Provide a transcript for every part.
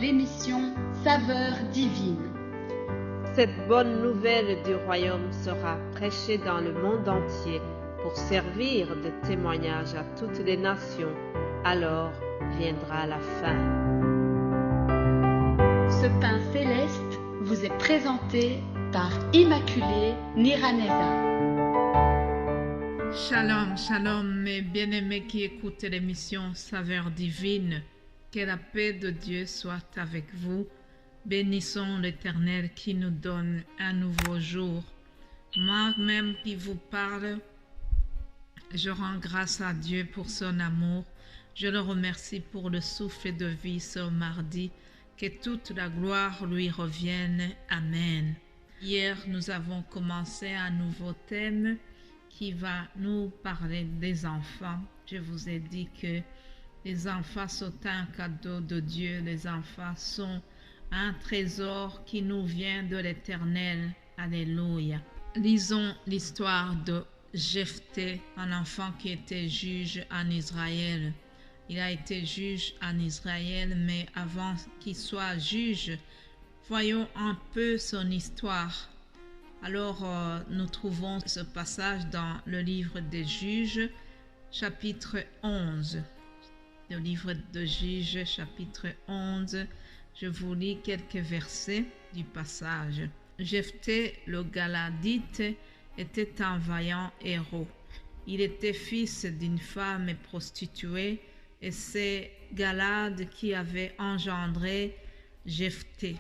l'émission Saveurs divines. Cette bonne nouvelle du royaume sera prêchée dans le monde entier pour servir de témoignage à toutes les nations. Alors viendra la fin. Ce pain céleste vous est présenté par Immaculée Niraneza. Shalom, shalom, mes bien-aimés qui écoutent l'émission Saveurs divines. Que la paix de Dieu soit avec vous. Bénissons l'Éternel qui nous donne un nouveau jour. Moi-même qui vous parle, je rends grâce à Dieu pour son amour. Je le remercie pour le souffle de vie ce mardi. Que toute la gloire lui revienne. Amen. Hier, nous avons commencé un nouveau thème qui va nous parler des enfants. Je vous ai dit que les enfants sont un cadeau de Dieu. Les enfants sont un trésor qui nous vient de l'Éternel. Alléluia. Lisons l'histoire de Jephthé, un enfant qui était juge en Israël. Il a été juge en Israël, mais avant qu'il soit juge, voyons un peu son histoire. Alors, nous trouvons ce passage dans le livre des Juges, chapitre 11. Le livre de Juges, chapitre 11, je vous lis quelques versets du passage. Jephthé, le Galadite, était un vaillant héros. Il était fils d'une femme prostituée et c'est Galad qui avait engendré Jephthé.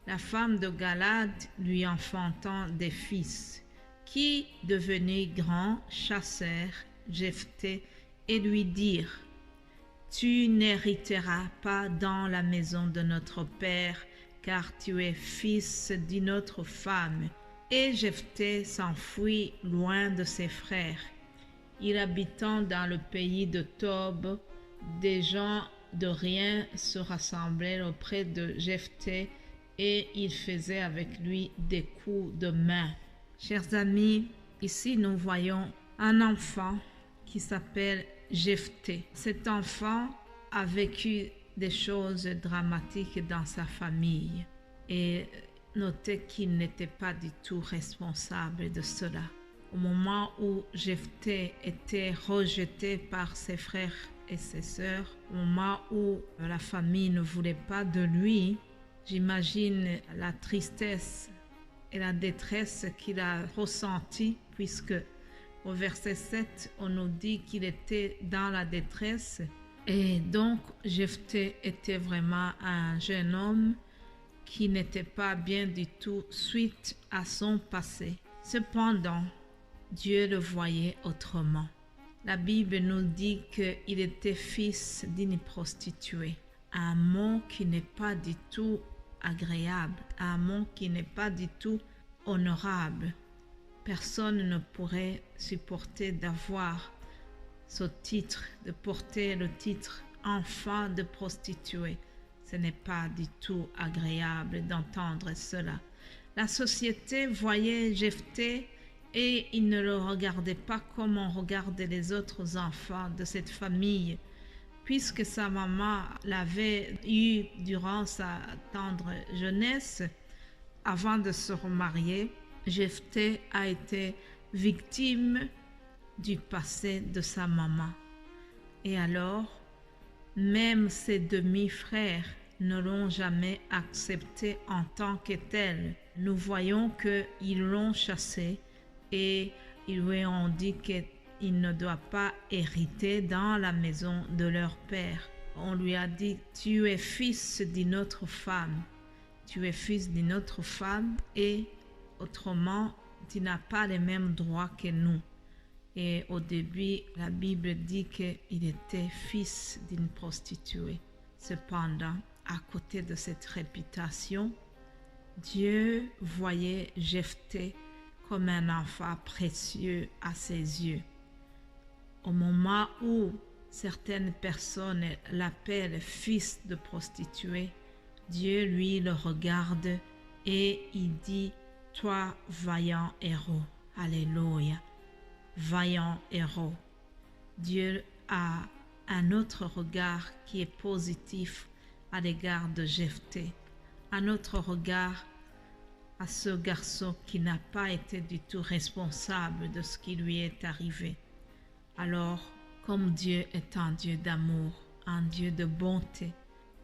La femme de Galad lui enfantant des fils, qui, devenus grands, chassèrent Jephthé et lui dirent: Tu n'hériteras pas dans la maison de notre père, car tu es fils d'une autre femme. Et Jephthé s'enfuit loin de ses frères. Il habitant dans le pays de Tob, des gens de rien se rassemblaient auprès de Jephthé et ils faisaient avec lui des coups de main. Chers amis, ici nous voyons un enfant qui s'appelle Jephthé. Cet enfant a vécu des choses dramatiques dans sa famille et notez qu'il n'était pas du tout responsable de cela. Au moment où Jephthé était rejeté par ses frères et ses sœurs, au moment où la famille ne voulait pas de lui, j'imagine la tristesse et la détresse qu'il a ressentie, puisque au verset 7, on nous dit qu'il était dans la détresse. Et donc, Jephthé était vraiment un jeune homme qui n'était pas bien du tout suite à son passé. Cependant, Dieu le voyait autrement. La Bible nous dit qu'il était fils d'une prostituée. Un mot qui n'est pas du tout agréable, un mot qui n'est pas du tout honorable. Personne ne pourrait supporter d'avoir ce titre, de porter le titre enfant de prostituée. Ce n'est pas du tout agréable d'entendre cela. La société voyait Jephthé et il ne le regardait pas comme on regarde les autres enfants de cette famille, puisque sa maman l'avait eu durant sa tendre jeunesse. Avant de se remarier, Jephthé a été victime du passé de sa maman. Et alors, même ses demi-frères ne l'ont jamais accepté en tant que tel. Nous voyons qu'ils l'ont chassé et ils lui ont dit qu'il ne doit pas hériter dans la maison de leur père. On lui a dit: tu es fils d'une autre femme. Tu es fils d'une autre femme et autrement, tu n'as pas les mêmes droits que nous. Et au début, la Bible dit qu'il était fils d'une prostituée. Cependant, à côté de cette réputation, Dieu voyait Jephthé comme un enfant précieux à ses yeux. Au moment où certaines personnes l'appellent fils de prostituée, Dieu lui le regarde et il dit: toi, vaillant héros. Alléluia. Vaillant héros. Dieu a un autre regard qui est positif à l'égard de Jephthé, à notre regard, à ce garçon qui n'a pas été du tout responsable de ce qui lui est arrivé. Alors, comme Dieu est un Dieu d'amour, un Dieu de bonté,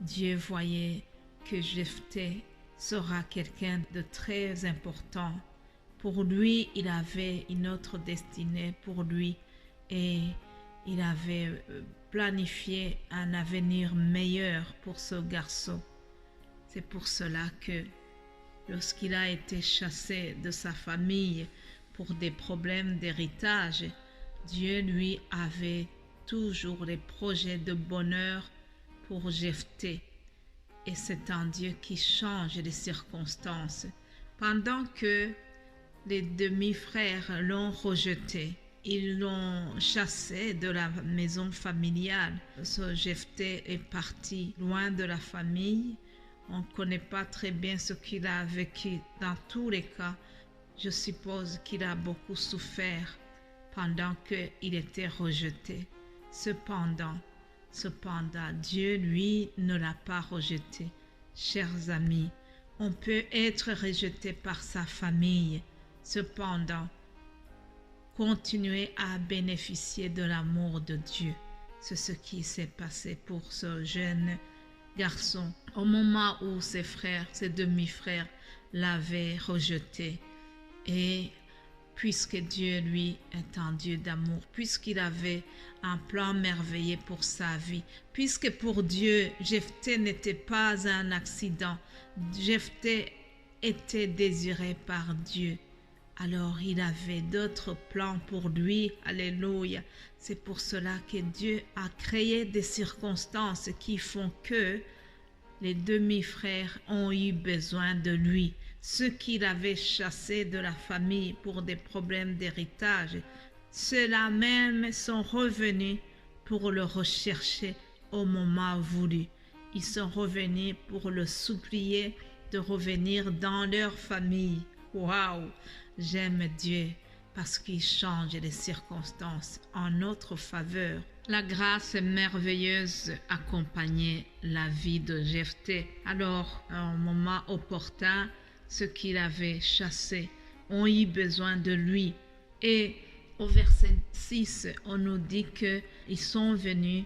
Dieu voyait que Jephthé sera quelqu'un de très important. Pour lui, il avait une autre destinée pour lui et il avait planifié un avenir meilleur pour ce garçon. C'est pour cela que lorsqu'il a été chassé de sa famille pour des problèmes d'héritage, Dieu lui avait toujours des projets de bonheur pour Jephthé. Et c'est un Dieu qui change les circonstances. Pendant que les demi-frères l'ont rejeté, ils l'ont chassé de la maison familiale. Ce Jephthé est parti loin de la famille. On ne connaît pas très bien ce qu'il a vécu. Dans tous les cas, je suppose qu'il a beaucoup souffert pendant qu'il était rejeté. Cependant, Dieu, lui, ne l'a pas rejeté. Chers amis, on peut être rejeté par sa famille. Cependant, continuer à bénéficier de l'amour de Dieu. C'est ce qui s'est passé pour ce jeune garçon. Au moment où ses demi-frères l'avaient rejeté. Et puisque Dieu, lui, est un Dieu d'amour, puisqu'il avait un plan merveilleux pour sa vie, puisque pour Dieu, Jephthé n'était pas un accident, Jephthé était désiré par Dieu. Alors il avait d'autres plans pour lui. Alléluia. C'est pour cela que Dieu a créé des circonstances qui font que les demi-frères ont eu besoin de lui. Ceux qu'il avait chassés de la famille pour des problèmes d'héritage, ceux-là même sont revenus pour le rechercher au moment voulu. Ils sont revenus pour le supplier de revenir dans leur famille. Waouh! J'aime Dieu parce qu'il change les circonstances en notre faveur. La grâce merveilleuse accompagnait la vie de Jephthé. Alors, à un moment opportun, ceux qu'il avait chassés ont eu besoin de lui. Et au verset 6, on nous dit qu'ils sont venus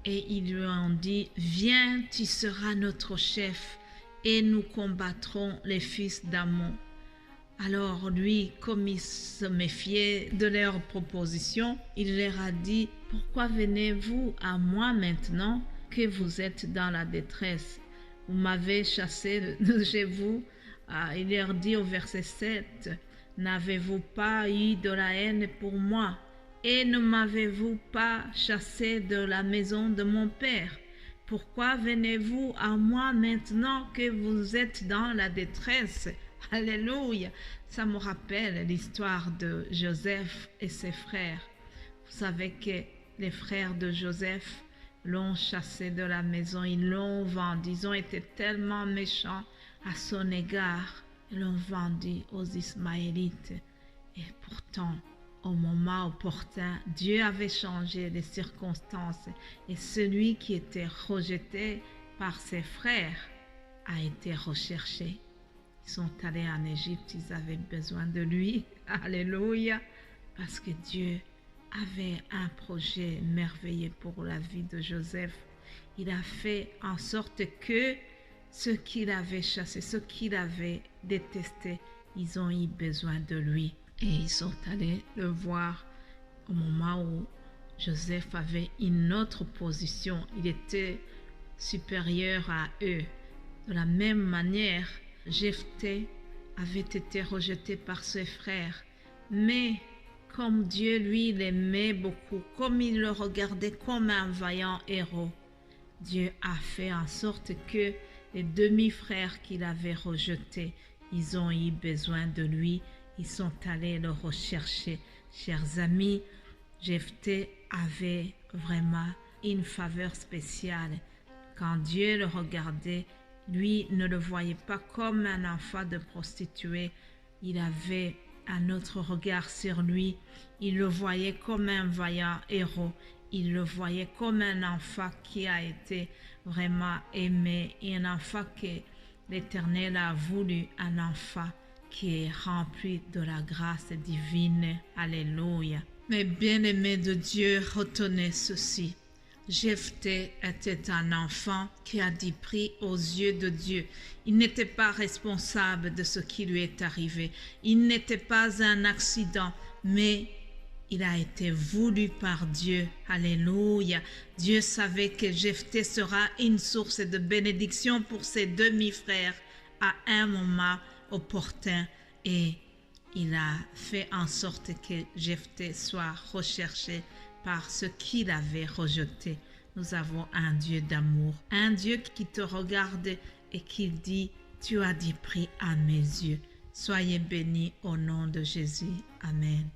et ils lui ont dit « Viens, tu seras notre chef et nous combattrons les fils d'Ammon. » Alors lui, comme il se méfiait de leurs propositions, il leur a dit « Pourquoi venez-vous à moi maintenant que vous êtes dans la détresse? Vous m'avez chassé de chez vous. » Il leur dit au verset 7 « N'avez-vous pas eu de la haine pour moi? Et ne m'avez-vous pas chassé de la maison de mon père? Pourquoi venez-vous à moi maintenant que vous êtes dans la détresse? » Alléluia. Ça me rappelle l'histoire de Joseph et ses frères. Vous savez que les frères de Joseph l'ont chassé de la maison, ils l'ont vendu. Ils ont été tellement méchants à son égard. Ils l'ont vendu aux Ismaélites. Et pourtant, au moment opportun, Dieu avait changé les circonstances. Et celui qui était rejeté par ses frères a été recherché. Ils sont allés en Égypte, ils avaient besoin de lui. Alléluia. Parce que Dieu avait un projet merveilleux pour la vie de Joseph. Il a fait en sorte que ceux qu'il avait chassés, ceux qu'il avait détestés, ils ont eu besoin de lui. Et ils sont allés le voir au moment où Joseph avait une autre position. Il était supérieur à eux. De la même manière, Jephthé avait été rejeté par ses frères, mais comme Dieu lui l'aimait beaucoup, comme il le regardait comme un vaillant héros, Dieu a fait en sorte que les demi-frères qu'il avait rejetés, ils ont eu besoin de lui, ils sont allés le rechercher. Chers amis, Jephthé avait vraiment une faveur spéciale. Quand Dieu le regardait, lui ne le voyait pas comme un enfant de prostituée. Il avait un autre regard sur lui. Il le voyait comme un vaillant héros. il le voyait comme un enfant qui a été vraiment aimé et un enfant que l'Éternel a voulu, un enfant qui est rempli de la grâce divine. Alléluia. Mais bien-aimés de Dieu, retenez ceci. Jephthé était un enfant qui a dit prix aux yeux de Dieu. Il n'était pas responsable de ce qui lui est arrivé. Il n'était pas un accident, mais il a été voulu par Dieu. Alléluia. Dieu savait que Jephthé sera une source de bénédiction pour ses demi-frères à un moment opportun et il a fait en sorte que Jephthé soit recherché par ce qu'il avait rejeté. Nous avons un Dieu d'amour, un Dieu qui te regarde et qui dit, tu as dit prix à mes yeux. Soyez bénis au nom de Jésus. Amen.